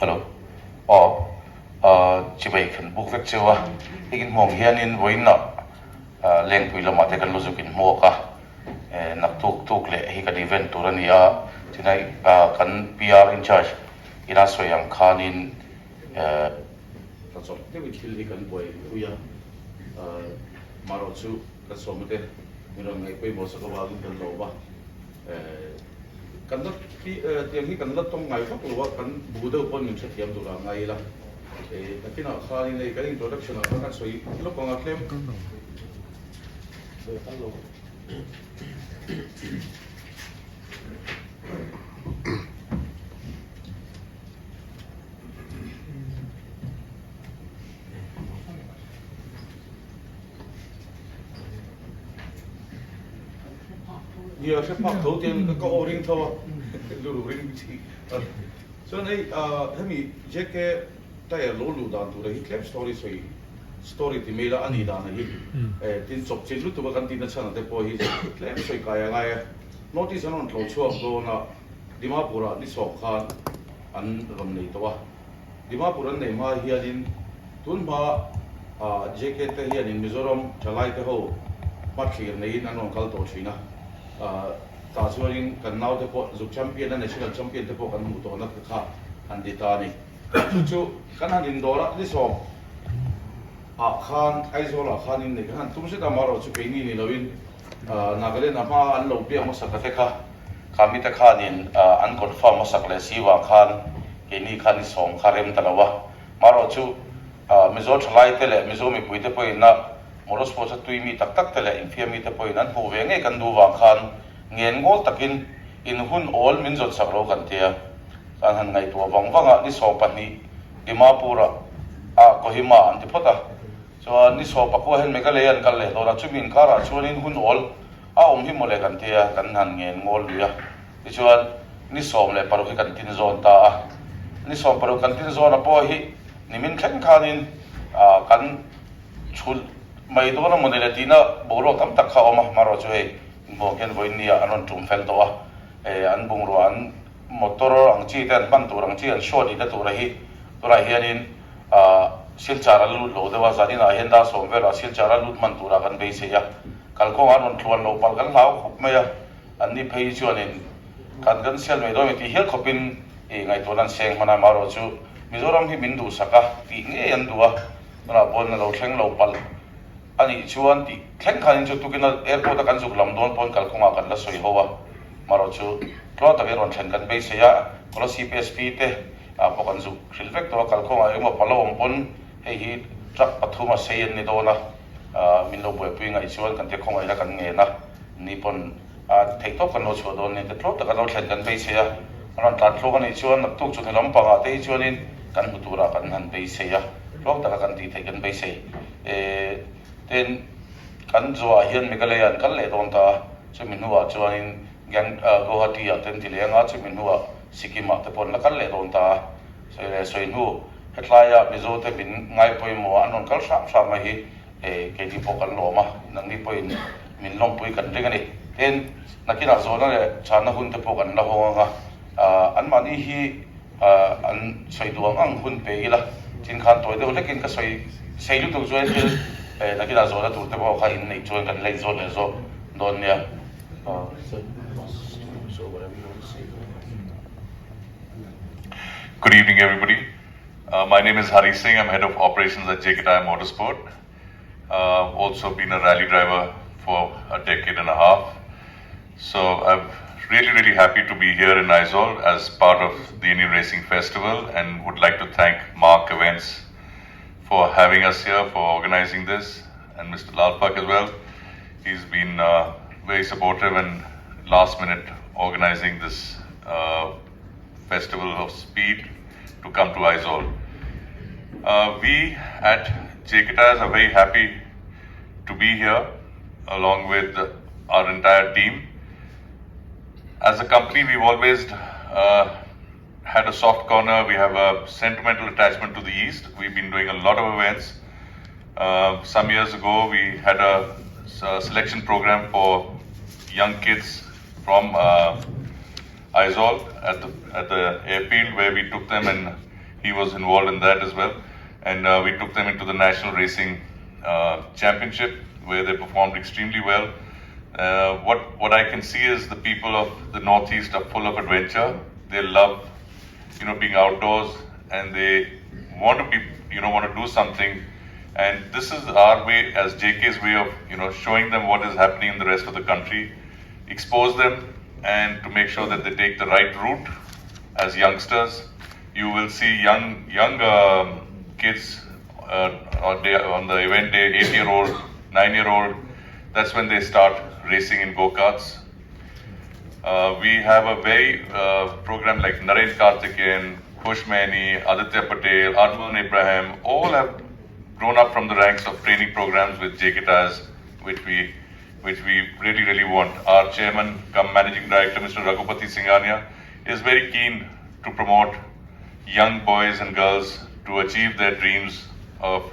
Hello. Chỉ vậy khẩn bốc vết chưa cái mong hiền in với nọ lên tùy là mà thế cần lúc cái mua cả nặc tuk lệ hi cái event tu ra nia thì này cần PR in charge ina soyang khanin cái số cái vị trí cần bồi uya maro chu cái số mà thế mình ngay quay một số cái vào cái lâu ba kan tiang hi kan lat tong ngai thok lo kan bu do pon nim se tiam tu la ngai la tapi nak khali nei kan introduction a kan soi lo pang atlem do kan lo nhiều sẽ phát đầu tiên có ring thôi, lulu ring gì, cho nên thế mình check cái Tyre lô lulu đàn tu đấy, clip story soi, story thì mấy là anh đi đàn này, tin chụp trên lúc tụi bạn tin là sao để bôi clip soi cái ngay, notice anh nói chua đồ na, Dimapura đi sọc khan, anh làm này thôi, Dimapura này mà hiện tuần mà jacket thì hiện Mizoram chalai thì ho, mắt khi này anh nói câu tổ china. Ta chuanin kan nau te pawh zuk champion an national champion te pawh kan hmu tawhna kha an ti ta ni chu kan hanin dawra ni sawm khan Aizawl khanin ni kan tum se ta maro chu peini ni loin Nagaland ama an lo piang ma sak te kha kami te khanin an confirm ma sak le siwa khan ke ni khan ni sawm kharem talawa maro chu mizo thlai te le mizo mi pui te pawh na motorsport tui mi tak tele infia mi te poi nan pu ve nge kan du wa khan ngen ngol takin in hun all min zot sak ro kan tia kan han ngai tua wanga ni so pa ni Dimapura Kohima an ti phota so ni so pa ko hen me ka le an kal le do na chumin kara chuanin hun all hi mo le kan tia kan han ngen ngol luya ti chuan ni som le paru hi kan tin zon ta ni som paru kan tin zon a po hi nimin khen khanin kan chul mai do na model tina boro tam tak kha oma maro chu he mo ken voi nia anon tum fel to an bung ro an motor ang chi ten ban tur ang chi an shot ida tur hi tura hianin sil chara lu lo dewa zanin a henda som vera sil chara lut man tura kan beisei ya kalko anon thluan lo pal kan lau khop me ya an ni phei chuanin kan sel me do mi ti hel khopin ngai to nan seng mana maro chu Mizoram hi min du saka ti nge an duwa na bon na lo thleng lo pal ani chuan ti thleng khanin chu tukina airport kan zuk lam don pon kalkhonga kan la soi howa maro chu tlo ta veron then kan beisei ya kola CPSP te po kan zuk rilvek to kalkhonga emaw palawm pon hei hi truck pathuma sei ni dona min lo boi pui ngai chuan kan te khongai la kan nge na ni pon thei to kan lo chu don ni te tlo ta kan lo then kan beisei ya ran tlan tlo kan ni chuan nak tuk chu thelam panga te chuanin kan mutura kan han beisei ya tlo ta kan ti thei kan beisei ten kan zua hian megalayan kan le don ta chumin huwa chuanin gang Guwahati ten tilenga chumin huwa Sikima te pon la kan le don ta soin hu hetlaya mizo te min ngai poi mo anon kal sam ma hi ke di pokal loma nang ni poi min long pui kan ringani ten nakina zona le chana hun te pokan la honga an mani hi an soiduang ang hun pe ila tin khan toy de lekin ka soi seilu tu join til nakina zona tur te po kha in nei join kan lei zon le zo don nia so whatever you want to say. Good evening, everybody. My name is Seng. I'm head of operations at Tyre Motorsport. Also been a rally driver for a decade and a half. So I'm really happy to be here in Aizawl as part of the Indian Racing Festival, and would like to thank Mark Events for having us here, for organizing this, and Mr. Lalpak as well. He's been very supportive and last minute organizing this festival of speed to come to Aizawl. We at Tyre are very happy to be here along with our entire team. As a company, we've always had a soft corner. We have a sentimental attachment to the East. We've been doing a lot of events. Some years ago, we had a selection program for young kids from Aizawl at the airfield, where we took them and he was involved in that as well. And we took them into the National Racing Championship, where they performed extremely well. What I can see is the people of the Northeast are full of adventure. They love, being outdoors, and they want to be, want to do something. And this is our way, as JK's way of, showing them what is happening in the rest of the country, expose them, and to make sure that they take the right route as youngsters. You will see young kids on the event day, 8-year-old, 9-year-old. That's when they start racing in go-karts. We have a very program like Naren Karthikeyan, Khush Maini, Aditya Patel, Arman Ibrahim, all have grown up from the ranks of training programs with JK Tyres, which we really, really want. Our chairman, come managing director, Mr. Raghupati Singhania, is very keen to promote young boys and girls to achieve their dreams of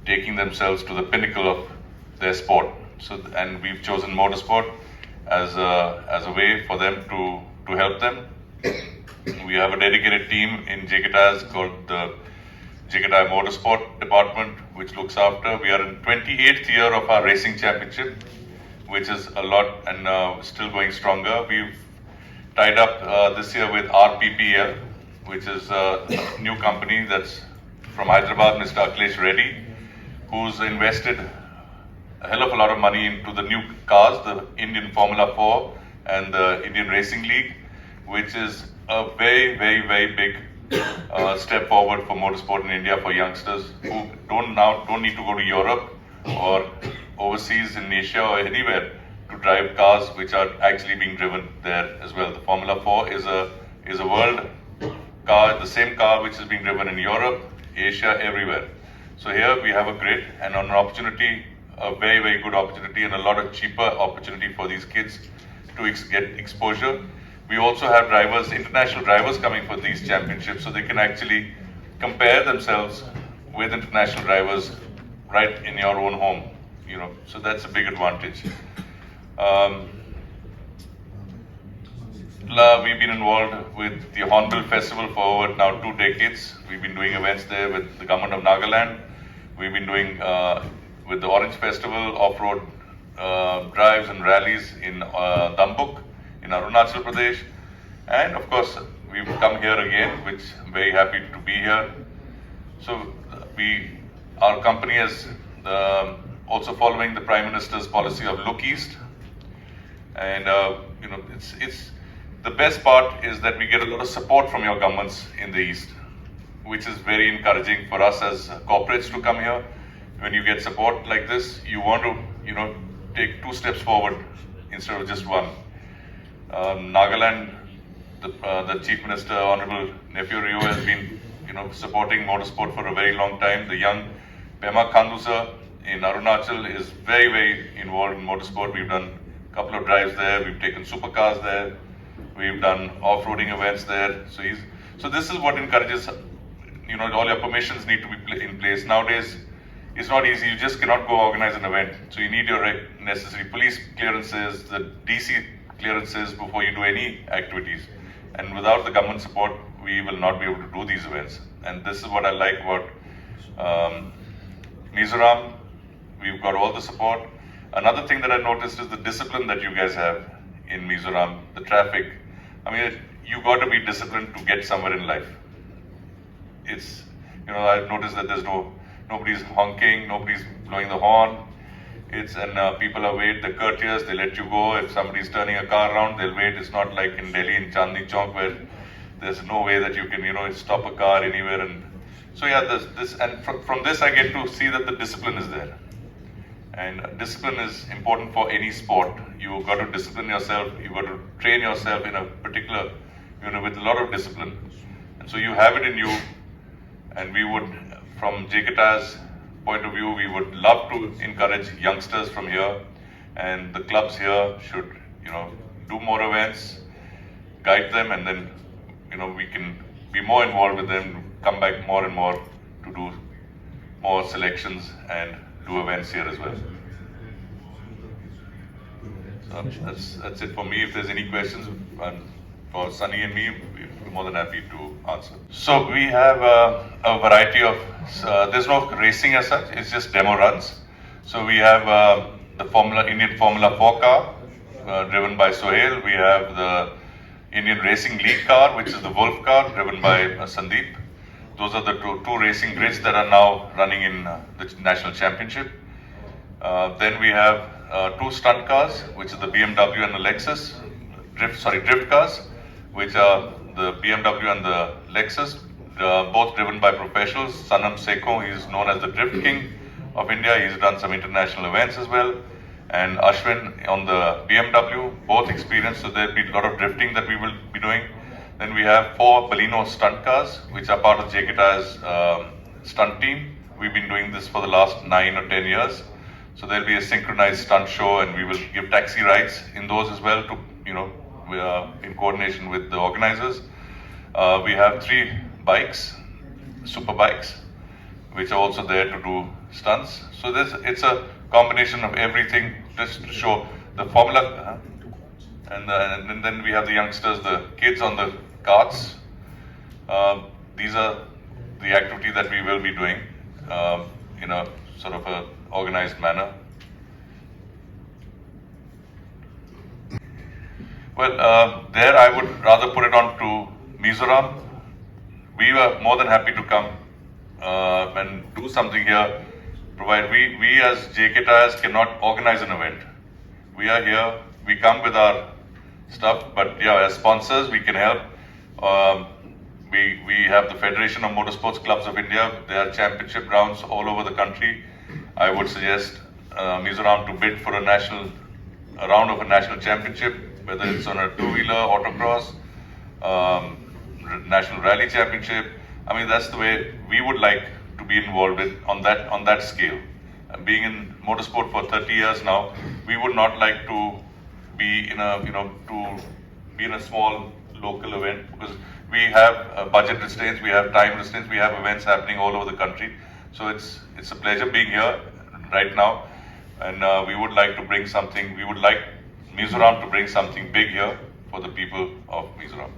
taking themselves to the pinnacle of their sport. And we've chosen motorsport as a way for them to help them. We have a dedicated team in JK Tyres called the JK Tyre Motorsport Department, which looks after. We are in 28th year of our racing championship, which is a lot, and still going stronger. We've tied up this year with RPPL, which is a new company that's from Hyderabad, Mr. Akhilesh Reddy, who's invested a hell of a lot of money into the new cars, the Indian Formula 4 and the Indian Racing League, which is a very, very, very big step forward for motorsport in India for youngsters who don't need to go to Europe or overseas in Asia or anywhere to drive cars which are actually being driven there as well. The Formula 4 is a world car, the same car which is being driven in Europe, Asia, everywhere. So here we have a grid and an opportunity, a very, very good opportunity, and a lot of cheaper opportunity for these kids to get exposure. We also have drivers, international drivers coming for these championships, so they can actually compare themselves with international drivers right in your own home, so that's a big advantage. We've been involved with the Hornbill Festival for over now 2 decades. We've been doing events there with the government of Nagaland. We've been doing with the Orange Festival off-road drives and rallies in Dambuk in Arunachal Pradesh, and of course we've come here again, which I'm very happy to be here. So our company is also following the Prime Minister's policy of Look East, and it's the best part is that we get a lot of support from your governments in the East, which is very encouraging for us as corporates to come here. When you get support like this, you want to take 2 steps forward instead of just 1. Nagaland, the Chief Minister, Honorable Nephew Rio, has been supporting motorsport for a very long time. The young Pema Khandu in Arunachal is very, very involved in motorsport. We've done a couple of drives there. We've taken supercars there. We've done off-roading events there. So this is what encourages, all your permissions need to be in place. Nowadays, it's not easy. You just cannot go organize an event. So you need your necessary police clearances, the DC clearances before you do any activities. And without the government support, we will not be able to do these events. And this is what I like about Mizoram. We've got all the support. Another thing that I noticed is the discipline that you guys have in Mizoram, the traffic. I mean, you got to be disciplined to get somewhere in life. It's, I've noticed that nobody's honking, nobody's blowing the horn. People are they're courteous, they let you go. If somebody's turning a car around, they'll wait. It's not like in Delhi, in Chandni Chowk, where there's no way that you can, stop a car anywhere. And so yeah, from this I get to see that the discipline is there. And discipline is important for any sport. You've got to discipline yourself, you've got to train yourself in a particular, with a lot of discipline. And so you have it in you, and we would, from JK Tyre's point of view, we would love to encourage youngsters from here, and the clubs here should, do more events, guide them, and then, we can be more involved with them, come back more and more to do more selections and do events here as well. So that's it for me. If there's any questions for Sunny and me, more than happy to answer. So we have a variety of, there's no racing as such, it's just demo runs. So we have the Indian Formula 4 car driven by Sohail. We have the Indian Racing League car, which is the Wolf car, driven by Sandeep. Those are the two racing grids that are now running in the national championship. Then we have two stunt cars, which is the BMW and the Lexus, drift cars, which are the BMW and the Lexus, both driven by professionals. Sanam Seko, he is known as the Drift King of India. He's done some international events as well. And Ashwin on the BMW, both experienced, so there'll be a lot of drifting that we will be doing. Then we have 4 Baleno stunt cars, which are part of JK Tyre's stunt team. We've been doing this for the last 9 or 10 years. So there'll be a synchronized stunt show, and we will give taxi rides in those as well to, in coordination with the organizers. We have 3 bikes, super bikes, which are also there to do stunts. So it's a combination of everything just to show the formula. And then we have the youngsters, the kids on the carts. These are the activity that we will be doing in a sort of a organized manner. Well, there I would rather put it on to Mizoram. We were more than happy to come and do something here. Provide we as JK Tyres cannot organize an event. We are here. We come with our stuff, but yeah, as sponsors we can help. We have the Federation of Motorsports Clubs of India. There are championship rounds all over the country. I would suggest Mizoram to bid for a round of a national championship, whether it's on a two-wheeler, autocross, national rally championship. I mean, that's the way we would like to be involved with on that scale. Being in motorsport for 30 years now, we would not like to be in a small local event, because we have budget restraints, we have time restraints, we have events happening all over the country. So it's a pleasure being here right now, and we would like to bring something. We would like Mizoram to bring something big here for the people of Mizoram.